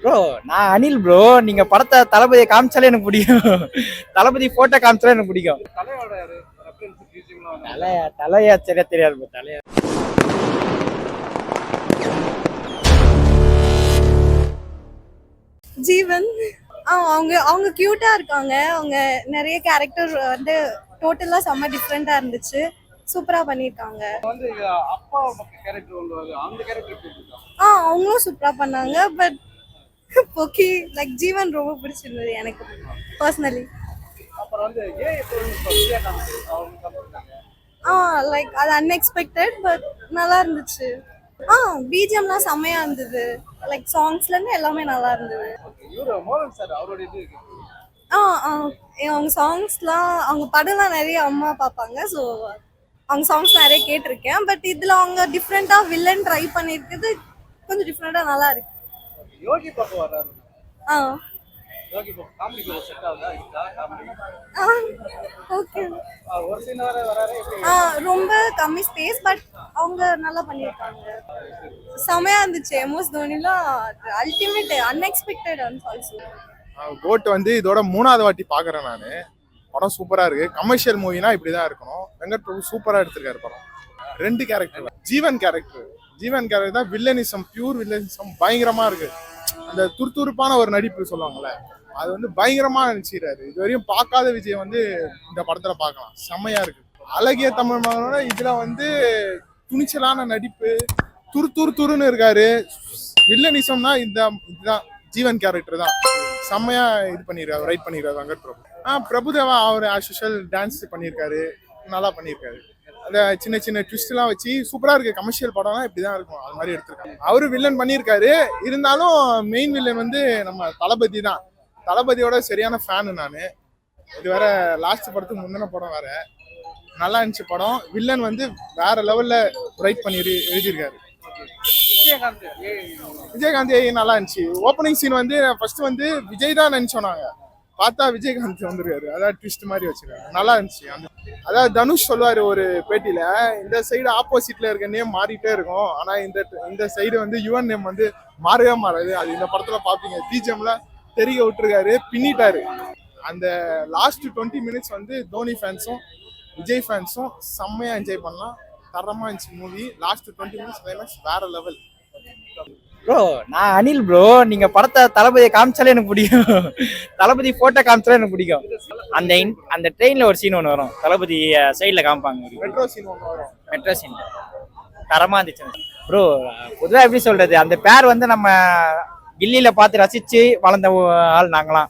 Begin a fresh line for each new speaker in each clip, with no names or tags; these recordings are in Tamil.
ப்ரோ நான் அனில் ப்ரோ. நீங்க படத்தை தளபதியை காமிச்சாலே எனக்கு பிடிக்கும். தளபதி போட்டோ காமிச்சாலே எனக்கு பிடிக்கும்.
தலையோட ரெஃபரன்ஸ் பிஜிஎம்லாம் வந்து
தலையா சரியா தெரியாது ப்ரோ. தலையா
ஜீவன் அவங்க அவங்க கியூட்டா இருக்காங்க. அவங்க நிறைய கேரக்டர் வந்து டோட்டலா செம்ம டிஃப்ரெண்டா இருந்துச்சு. சூப்பரா பண்ணிருக்காங்க.
வந்து அப்பா கேரக்டர் ஒன்று வருது, அந்த கேரக்டர் எப்படி இருக்கா?
அவங்களும் சூப்பரா பண்ணாங்க. பட் ஓகே, லைக் ஜீவன் ரொம்ப பிடிச்சிருந்தது எனக்கு பர்சனலி.
அப்புறம் வந்து விஜயகாந்த் அவங்க பண்ணிருக்காங்க.
லைக் அது அன்எக்ஸ்பெக்டட் பட் நல்லா இருந்துச்சு. பிஜிஎம்லாம் செம்மையா இருந்தது. லைக் சாங்ஸ்ல இருந்து எல்லாமே நல்லா இருந்தது.
இவரு மோகன் சார் அவரோட இது இருக்கு.
அவங்க சாங்ஸ்லாம் அவங்க படம்லாம் நிறைய அம்மா பார்ப்பாங்க. ஸோ அவங்க சாங்ஸ் நிறைய கேட்டிருக்கேன். பட் இதுல அவங்க டிஃப்ரெண்டா வில்லன் ட்ரை பண்ணிருக்குது கொஞ்சம் டிஃப்ரெண்டா நல்லா இருக்கு.
யோகி பாப்பா வர்றாரு.
ஆ
யோகி பாப்பா காமெடி செட் ஆகுதா? இதா காமெடி
ஓகே.
ஒரு சீன் வராரு எப்படி?
ரொம்ப கம்மி ஸ்பேஸ் பட் அவங்க நல்லா பண்ணியிருக்காங்க. செமையா இருந்துச்சு. எம்எஸ் தோனிலாம் அல்டிமேட் அன்எக்ஸ்பெக்டட் ஆல்சோ.
கோட் வந்து இதோட 3வது வாட்டி பாக்குறேன் நானு. படம் சூப்பரா இருக்கு. கமர்ஷியல் மூவினா இப்படிதான் இருக்கணும். வெங்கட் பிரபு சூப்பரா எடுத்திருக்காரு படம். 2 கேரக்டர். ஜீவன் கேரக்டர் தான் வில்லனிசம், பியூர் வில்லனிசம் பயங்கரமா இருக்கு. அந்த துருதுருப்பான ஒரு நடிப்பு சொல்லுவாங்கல்ல, அது வந்து பயங்கரமா நடிச்சிருக்காரு. இது வரையும் பார்க்காத விஜய் வந்து இந்த படத்துல பார்க்கலாம். செம்மையா இருக்கு. அழகிய தமிழ் மகனோட இதுல வந்து துணிச்சலான நடிப்பு, துருன்னு இருக்காரு. வில்லனிசம்னா இதுதான் ஜீவன் கேரக்டர் தான். செம்மையா இது பண்ணிருக்காரு, ரைட் பண்ணிருக்காரு வெங்கட் பிரபு. பிரபுதேவா அவர் ஆஸ்யூஷுவல் டான்ஸ் பண்ணியிருக்காரு, நல்லா பண்ணியிருக்காரு. அந்த சின்ன சின்ன ட்விஸ்ட் எல்லாம் வச்சு சூப்பரா இருக்கு. கமர்ஷியல் படம்லாம் இப்படிதான் இருக்கும், அது மாதிரி எடுத்திருக்காங்க. அவரு வில்லன் பண்ணியிருக்காரு. இருந்தாலும் மெயின் வில்லன் வந்து நம்ம தளபதி தான். தளபதியோட சரியான ஃபேனு நானு. இது வேற லாஸ்ட் படத்துக்கு முந்தின படம் வேற. நல்லா இருந்துச்சு படம். வில்லன் வந்து வேற லெவல்ல ரைட் பண்ணி எழுதியிருக்காரு. விஜயகாந்த் நல்லா இருந்துச்சு. ஓப்பனிங் சீன் வந்து ஃபர்ஸ்ட் வந்து விஜய் தான் நினைச்சோம் நாங்க. பார்த்தா விஜயகாந்த் வந்துருக்காரு. அதாவது ட்விஸ்ட் மாதிரி வச்சிருக்காரு. நல்லா இருந்துச்சு. அதாவது தனுஷ் சொல்லுவாரு ஒரு பேட்டியில, இந்த சைடு ஆப்போசிட்ல இருக்க நேம் மாறிட்டே இருக்கும், ஆனா இந்த சைடு வந்து யுவன் நேம் வந்து மாறவே மாறாது. அது இந்த படத்துல பாப்பீங்க. பிஜிஎம்ல தெரிய விட்டுருக்காரு, பின்னிட்டாரு. அந்த லாஸ்ட் 20 மினிட்ஸ் வந்து தோனி ஃபேன்ஸும் விஜய் ஃபேன்ஸும் செம்மையா என்ஜாய் பண்ணலாம். தரமா இருந்துச்சு மூவி. லாஸ்ட் 20 மினிட்ஸ் கிளைமேக்ஸ் வேற லெவல்.
ப்ரோ நான் அனில் ப்ரோ. நீங்க படத்தை தளபதியை காமிச்சாலே எனக்கு பிடிக்கும். தளபதி போட்டோ காமிச்சாலே எனக்கு பிடிக்கும். அந்த ட்ரெயின்ல ஒரு சீன் ஒன்று வரும், தளபதி சைட்ல காமிப்பாங்க.
மெட்ரோ சீன் ஒன்று வரும்.
மெட்ரோ சீன் தரமா இருந்துச்சு ப்ரோ. பொதுவாக எப்படி சொல்றது, அந்த பேர் வந்து நம்ம கில்லியில பார்த்து ரசிச்சு வளர்ந்த ஆள் நாங்களாம்.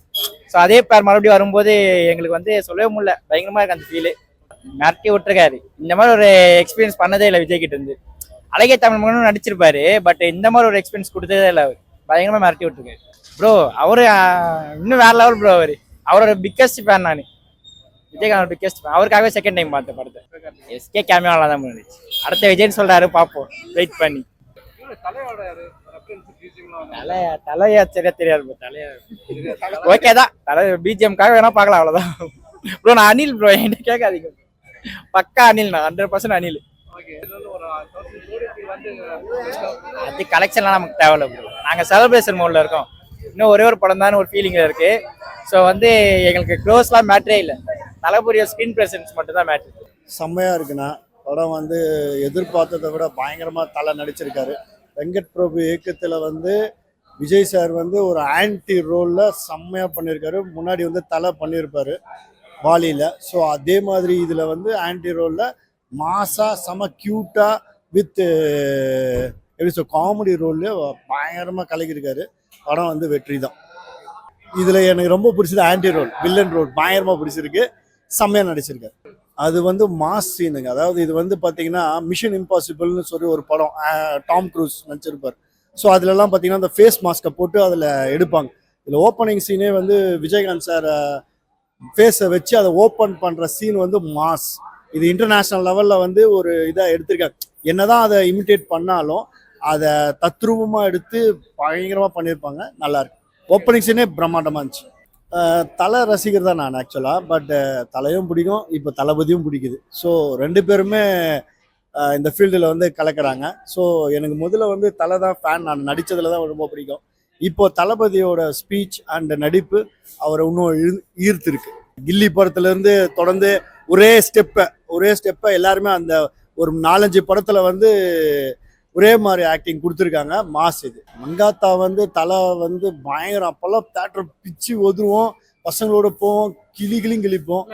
ஸோ அதே பேர் மறுபடியும் வரும்போது எங்களுக்கு வந்து சொல்லவே முடியல. பயங்கரமா இருக்கு அந்த ஃபீலு. மிரட்டி விட்டுருக்காரு. இந்த மாதிரி ஒரு எக்ஸ்பீரியன்ஸ் பண்ணதே இல்லை விஜய் கிட்ட இருந்து. அழகிய தமிழ் மகனும் நடிச்சிருப்பாரு, பட் இந்த மாதிரி ஒரு எக்ஸ்பீரியன்ஸ் கொடுத்ததே இல்லை. அவர் பயங்கரமா மிரட்டி விட்டுருக்காரு ப்ரோ. அவரு இன்னும் வேற லெவல் ப்ரோ. அவரோட பிக்கஸ்ட் ஃபேன் நான். Vijayakanth biggest fan. அவருக்காகவே செகண்ட் டைம் பார்த்தேன் படத்தை. எஸ்கே கேமியால தான் இருந்துச்சு. அடுத்த விஜய்னு சொல்றாரு, பார்ப்போம் வெயிட் பண்ணி.
தலையோட ரெஃபரன்ஸ் பிஜிஎம்லாம் வந்து
தலையா சரியா தெரியாது ப்ரோ. தலையா ஓகே தான். தலை பிஜிஎம்காக வேணா பார்க்கலாம், அவ்வளவுதான் ப்ரோ. நான் அனில் ப்ரோ, என்கிட்ட கேட்காதீங்க. பக்கா அனில், நான் 100% அனில்.
ஓகே. இதனால ஒரு 1000 கோடிக்கு வந்து
அது கலெக்ஷன்லாம் நமக்கு தேவையில்ல ப்ரோ. நாங்கள் செலிப்ரேஷன் மோட்ல இருக்கோம். இன்னும் ஒரே ஒரு படம் தான் ஒரு ஃபீலிங்ல இருக்கு. ஸோ வந்து எங்களுக்கு க்ளோஸ்லாம் மேட்டரே இல்லை. தளபதியோட ஸ்க்ரீன் பிரசன்ஸ் மட்டும் தான் மேட்ரு.
செம்மையாக இருக்குண்ணா. படம் வந்து எதிர்பார்த்ததை விட பயங்கரமாக தலை நடிச்சிருக்காரு. வெங்கட் பிரபு இயக்கத்தில் வந்து விஜய் சார் வந்து ஒரு ஆன்டி ரோலில் செம்மையாக பண்ணியிருக்காரு. முன்னாடி வந்து தலை பண்ணியிருப்பார் வாலியில். ஸோ அதே மாதிரி இதில் வந்து ஆன்டி ரோலில் மாசாக செம க்யூட்டாக வித் எப்படி சொல் காமெடி ரோல்லே பயங்கரமாக கலக்கியிருக்காரு. படம் வந்து வெற்றி தான். இதில் எனக்கு ரொம்ப பிடிச்சது ஆன்டி ரோல், வில்லன் ரோல் பயங்கரமாக பிடிச்சிருக்கு. செம்மையாக நடிச்சிருக்காரு. அது வந்து மாஸ் சீனுங்க. அதாவது இது வந்து பார்த்தீங்கன்னா மிஷன் இம்பாசிபிள்னு சொல்லி ஒரு படம் டாம் க்ரூஸ் நடிச்சிருப்பார். ஸோ அதிலலாம் பார்த்தீங்கன்னா அந்த ஃபேஸ் மாஸ்கை போட்டு அதில் எடுப்பாங்க. இதில் ஓப்பனிங் சீனே வந்து விஜயகாந்த் சார் ஃபேஸை வச்சு அதை ஓப்பன் பண்ணுற சீன் வந்து மாஸ். இது இன்டர்நேஷ்னல் லெவலில் வந்து ஒரு இதாக எடுத்திருக்காங்க. என்னதான் அதை இமிட்டேட் பண்ணாலும் அதை தத்ரூபமாக எடுத்து பயங்கரமாக பண்ணியிருப்பாங்க. நல்லாயிருக்கு. ஓப்பனிங் சீனே பிரம்மாண்டமாக இருந்துச்சு. தலை ரசிகர் தான் நான் ஆக்சுவலாக. பட் தலையும் பிடிக்கும், இப்போ தளபதியும் பிடிக்குது. ஸோ 2 பேருமே இந்த ஃபீல்டில் வந்து கலக்கிறாங்க. ஸோ எனக்கு முதல்ல வந்து தலை தான் ஃபேன். நான் நடித்ததில் தான் ரொம்ப பிடிக்கும். இப்போ தளபதியோட ஸ்பீச் அண்ட் நடிப்பு அவரை இன்னும் ஈர்த்திருக்கு. கில்லி படத்துல இருந்து தொடர்ந்து ஒரே ஸ்டெப்பை எல்லாருமே அந்த ஒரு 4-5 படத்துல வந்து ஒரே மாதிரி ஆக்டிங் கொடுத்துருக்காங்க. மாஸ் இது. மங்காத்தா வந்து தலை வந்து பயங்கரம். அப்பெல்லாம் தேட்டர் பிச்சு ஒதுருவோம், பசங்களோட போவோம், கிளிப்போம்.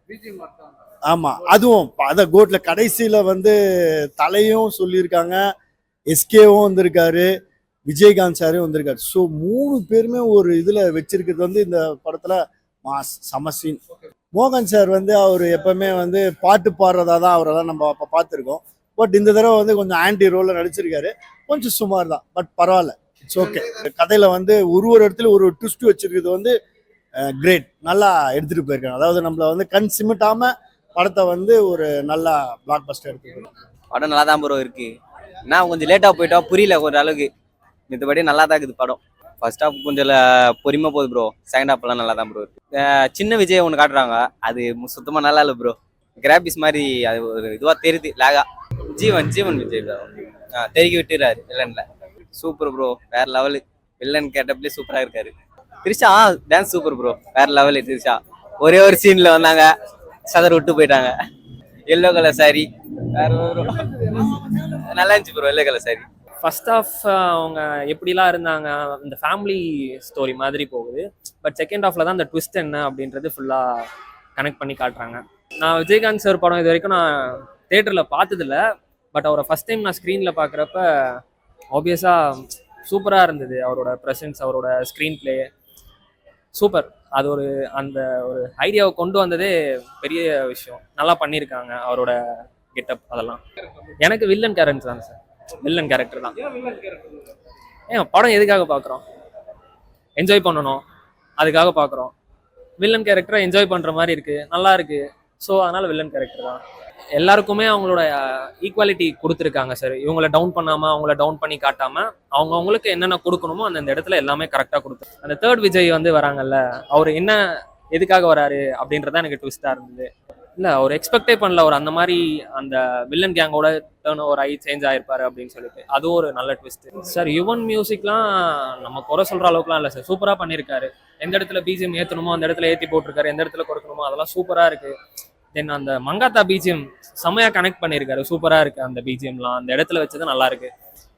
பிஜிஎம் மட்டும்
ஆமா, அதுவும் அத கோட்ல கடைசியில வந்து தலையும் சொல்லியிருக்காங்க, எஸ்கேவும் வந்திருக்காரு, விஜயகாந்த் சாரும் வந்திருக்காரு. ஸோ 3 பேருமே ஒரு இதுல வச்சிருக்கிறது வந்து இந்த படத்துல மாஸ் சமசீன். மோகன் சார் வந்து அவர் எப்பவுமே வந்து பாட்டு பாடுறதா தான் அவரெல்லாம் நம்ம அப்போ பார்த்துருக்கோம். பட் இந்த தடவை வந்து கொஞ்சம் ஆன்டி ரோல்ல நடிச்சிருக்காரு. கொஞ்சம் சுமார் தான், பட் பரவாயில்ல, இட்ஸ் ஓகே. கதையில வந்து ஒரு இடத்துல ஒரு ட்விஸ்ட் வச்சிருக்கிறது வந்து கிரேட். நல்லா எடுத்துட்டு போயிருக்காங்க. அதாவது நம்மள வந்து கண் சிமிட்டாம படத்தை வந்து ஒரு நல்லா பிளாக் பஸ்டர் எடுத்துருக்கோம்.
படம் நல்லா தான் ப்ரோ இருக்கு. நான் கொஞ்சம் லேட்டாக போயிட்டா புரியல ஒரு அளவுக்கு. மத்தபடி நல்லா தான் இருக்குது படம். ஃபர்ஸ்ட் ஹாஃப் கொஞ்சம் பொறுமை போகுது ப்ரோ. செகண்ட் ஹாஃப்லாம் நல்லா தான் ப்ரோ இருக்கு. சின்ன விஜய் ஒன்று காட்டுறாங்க, அது சுத்தமாக நல்லா இல்லை ப்ரோ. கிராபிஸ் மாதிரி அது ஒரு இதுவாக தெரியுது லேகா. ஜீவன் விஜய் ப்ரோ தெருக்கி விட்டுறாரு வில்லன்ல. சூப்பர் ப்ரோ, வேற லெவலு. வில்லன் கேட்டப்லேயே சூப்பராக இருக்காரு. திரிஷா டான்ஸ் சூப்பர் ப்ரோ, வேற லெவலு. திரிஷா ஒரே ஒரு சீன்ல வந்தாங்க, சதர் விட்டு போயிட்டாங்க. எல்லோ கலர் சாரி வேற நல்லா இருந்துச்சு bro. Yellow colour sari.
First off அவங்க எப்படிலாம் இருந்தாங்க, இந்த ஃபேமிலி ஸ்டோரி மாதிரி போகுது. பட் செகண்ட் ஹாஃப்ல தான் அந்த ட்விஸ்ட் என்ன அப்படின்றது ஃபுல்லாக கனெக்ட் பண்ணி காட்டுறாங்க. நான் விஜயகாந்த் சார் படம் இது வரைக்கும் நான் தேட்டரில் பார்த்ததில்ல. பட் அவரை ஃபர்ஸ்ட் டைம் நான் ஸ்க்ரீனில் பார்க்குறப்ப ஆப்வியஸாக சூப்பராக இருந்தது. அவரோட ப்ரெசன்ஸ், அவரோட ஸ்க்ரீன் பிளே சூப்பர். அது ஒரு அந்த ஒரு ஐடியாவை கொண்டு வந்ததே பெரிய விஷயம். நல்லா பண்ணியிருக்காங்க அவரோட கெட்டப் அதெல்லாம். எனக்கு வில்லன் கேரக்டர் தான் சார், வில்லன் கேரக்டர் தான். ஏன் படம் எதுக்காக பார்க்குறோம்? என்ஜாய் பண்ணணும், அதுக்காக பார்க்குறோம். வில்லன் கேரக்டரை என்ஜாய் பண்ணுற மாதிரி இருக்குது, நல்லா இருக்குது. ஸோ அதனால் வில்லன் கேரக்டர் தான். எல்லாருக்குமே அவங்களோட ஈக்குவாலிட்டி கொடுத்துருக்காங்க சார். இவங்கள டவுன் பண்ணாமல், அவங்கள டவுன் பண்ணி காட்டாமல், அவங்களுக்கு என்னென்ன கொடுக்கணுமோ அந்த இடத்துல எல்லாமே கரெக்டாக கொடுத்து. அந்த தேர்ட் விஜய் வந்து வராங்கல்ல, அவர் என்ன எதுக்காக வராரு அப்படின்றத எனக்கு ட்விஸ்டாக இருந்தது. இல்லை, அவர் எக்ஸ்பெக்டே பண்ணல அவர் அந்த மாதிரி அந்த வில்லன் கேங்கோட டேர்ன் ஓவர் ஆகி சேஞ்ச் ஆயிருப்பாரு அப்படின்னு சொல்லிட்டு. அதுவும் ஒரு நல்ல ட்விஸ்ட் சார். யுவன் மியூசிக்லாம் நம்ம குறை சொல்கிற அளவுக்குலாம் இல்லை சார், சூப்பராக பண்ணியிருக்காரு. எந்த இடத்துல பிஜிஎம் ஏற்றணுமோ அந்த இடத்துல ஏற்றி போட்டிருக்காரு, எந்த இடத்துல கொடுக்கணுமோ அதெல்லாம் சூப்பராக இருக்குது. தென் அந்த மங்காத்தா பிஜிஎம் செம்மையாக கனெக்ட் பண்ணியிருக்காரு, சூப்பராக இருக்குது. அந்த பிஜிஎம்லாம் அந்த இடத்துல வச்சது நல்லா இருக்கு.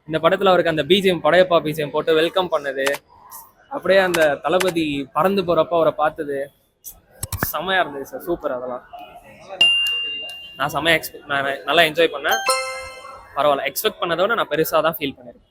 இந்த படத்தில் அவருக்கு அந்த பிஜிஎம் படையப்பா பிஜிஎம் போட்டு வெல்கம் பண்ணது, அப்படியே அந்த தளபதி பறந்து போகிறப்ப அவரை பார்த்தது செம்மையாக இருந்தது சார், சூப்பர். அதெல்லாம் நான் செம்மையாக நான் நல்லா என்ஜாய் பண்ணேன். பரவாயில்ல, எக்ஸ்பெக்ட் பண்ணதை விட நான் பெருசாக தான் ஃபீல் பண்ணியிருக்கேன்.